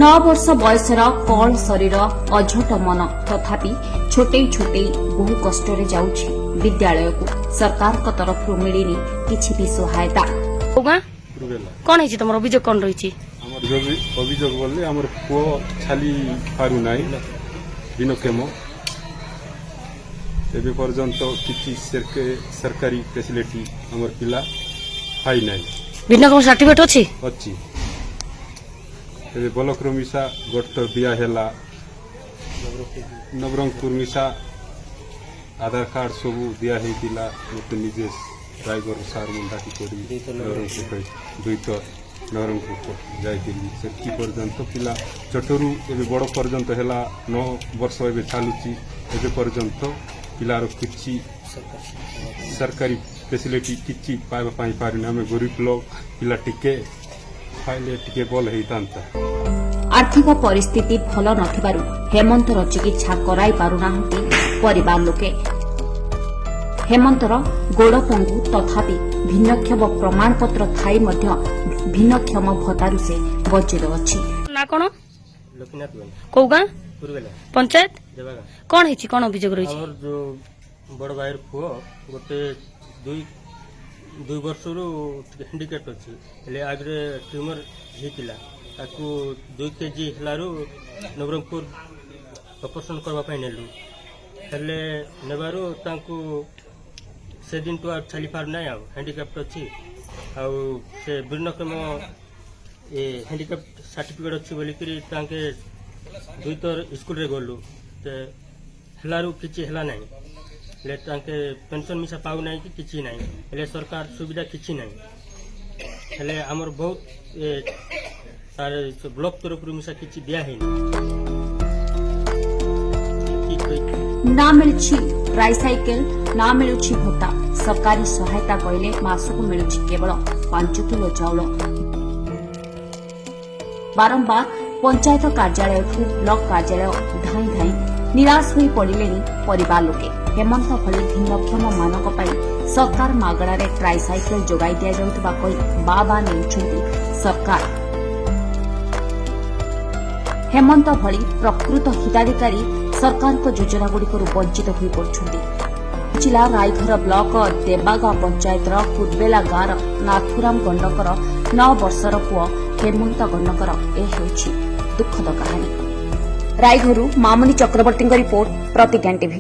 9 वर्ष बयसर कल शरीर अझट मन तथापि छोटे छोटे बहु कष्ट जाऊँगी विद्यालय को सरकार तरफ मिलनी किसी भी सहायता। कौन है तुम अभियोग कौन रही अभियोग बोले आम पुओ छाली पारू ना दिनक्षम एवं पर्यंत किसी सरकारी फैसिलिटी आम पिला पाई ना भिन्नक्षम सर्टिफिकेट अच्छी अच्छी ब्लक मिशा गोटे दिहला नवरंगपुर मिशा आधार कार्ड सब दिहला मत निजे ड्राइवर सार डाक नवरंगपुर दुईत नवरंगपुर जाती पर्यंत पिला छोटू ए बड़ पर्यंत है 9 वर्ष ए चलुची पर्यंत पिलार कि सरकारी फैसिलिटी किसी पाइबापी पारिनी आम गरीब लोग पिला टिके खाइले टिके बल होता। आर्थिक परिस्थिति भल नथिबारु हेमंतर चिकित्सा कराई पारुनाहांती परिवार लोके। हेमंतर गोड़ पंगु तथापि भिन्नक्षम प्रमाणपत्र थाई मध्य भिन्नक्षम भत्तारु से वंचित अछि। ना कोन कौ गाँ पंचायत कौन है कौन अभियोग रही जो बड़ भाई पुओ गोटे दुई वर्ष हैंडिकेप अच्छी आगे ट्यूमर होता 2 kg हिलारू नवरंगपुर ऑपरेशन करवाई नेलु हेले नेबारू तांकू से दिन तो चली पार ना हैंडिकेप अच्छी से भिन्नक्षम हैंडिकेप सर्टिफिकेट अच्छी बोलिकी तांके दुई तर स्कूल रे गलु हेलारू किछि हेला नहीं ले तांके पेंशन मिसा पाऊ नहीं कि किछि नहीं हेले सरकार सुविधा किछि नहीं हेले हमर बहुत तार ब्लॉक तरफ मिसा किछि दिया है ना मिलछि ट्राइसाइकिल ना मिलछि भत्ता सरकारी सहायता कहले मासको मिलछि केवल 5 किलो चाउल। बारंबार पंचायत कार्यालय ब्लॉक कार्यालय धाई धाई निराश हो पड़े परिवार लोके। हेमंत भली भिन्नक्षम मानक सरकार मागणारे ट्राइसाइकेल जोगाई दि जाउतबा कहि बाबा नेउछंती सरकार। हेमंत भली प्रकृत हिताधिकारी सरकार को योजना गुड़िकर वंचित हो पड़ुछंती। जिला रायघर ब्लॉक देबागा पंचायत कुदबेला गाँव नाथुराम गंडकर 9 वर्षर पुओ हेमंत गंडकर ए दुखद कहानी। रायघरू मामुनी चक्रवर्ती रिपोर्ट प्रतिज्ञा टीवी।